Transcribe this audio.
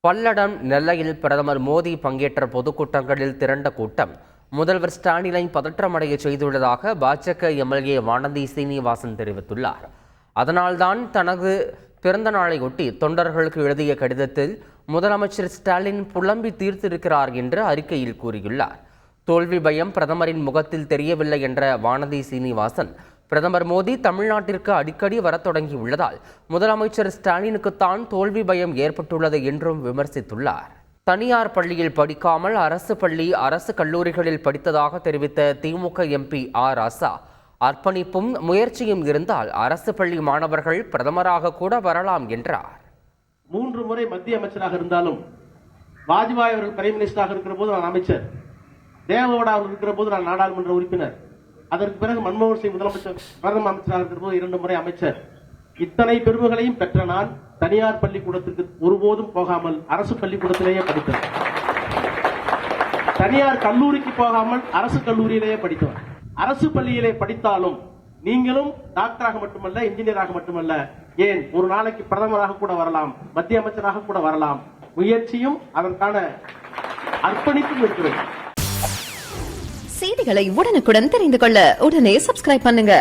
பல்லடம் நெல்லையில் பிரதமர் மோடி பங்கேற்ற பொதுக்கூட்டங்களில் திரண்ட கூட்டம் முதல்வர் ஸ்டாலினை பதற்றமடைய செய்துள்ளதாக பாஜக எம்எல்ஏ வானதி சீனிவாசன் தெரிவித்துள்ளார். அதனால்தான் தனது பிறந்த நாளையொட்டி தொண்டர்களுக்கு எழுதிய கடிதத்தில் முதலமைச்சர் ஸ்டாலின் புலம்பி தீர்த்திருக்கிறார் என்று அறிக்கையில் கூறியுள்ளார். தோல்வி பயம் பிரதமரின் முகத்தில் தெரியவில்லை என்ற வானதி சீனிவாசன், பிரதமர் மோடி தமிழ்நாட்டிற்கு அடிக்கடி வரத் தொடங்கியுள்ளதால் முதலமைச்சர் ஸ்டாலினுக்குத்தான் தோல்வி பயம் ஏற்பட்டுள்ளது என்றும் விமர்சித்துள்ளார். தனியார் பள்ளியில் படிக்காமல் அரசு பள்ளி, அரசு கல்லூரிகளில் படித்ததாக தெரிவித்த திமுக எம்பி ஆர் ராசா, அர்ப்பணிப்பும் முயற்சியும் இருந்தால் அரசு பள்ளி மாணவர்கள் பிரதமராக கூட வரலாம் என்றார். 3 முறை மத்திய அமைச்சராக இருந்தாலும், வாஜ்பாய் அவர்கள் பிரைம் மினிஸ்டராக இருக்கிற போது நான் அமைச்சர், தேவகவுடா அவர்கள் இருக்கிற போது நான் நாடாளுமன்ற உறுப்பினர், அதற்கு பிறகு மன்மோகன் சிங் முதலமைச்சர் பிரதம அமைச்சராக இருக்கிற போது 2 முறை அமைச்சர். இத்தனை பெருமைகளையும் பெற்ற நான் தனியார் பள்ளிக்கூடத்திற்கு ஒருபோதும் போகாமல் அரசு பள்ளிக்கூடத்திலேயே படித்தேன். தனியார் கல்லூரிக்கு போகாமல் அரசு கல்லூரியிலேயே படித்தேன். அரசு பள்ளியிலே படித்தாலும் நீங்களும் டாக்டராக மட்டுமல்ல, இன்ஜினியராக மட்டுமல்ல, ஏன் ஒரு நாளைக்கு பிரதமராக கூட வரலாம், மத்திய அமைச்சராக கூட வரலாம். முயற்சியும் அதற்கான அர்ப்பணிப்பும் இருக்கிறது. செய்திகளை உடனுக்குடன் தெரிந்து கொள்ள உடனே சப்ஸ்கிரைப் பண்ணுங்க.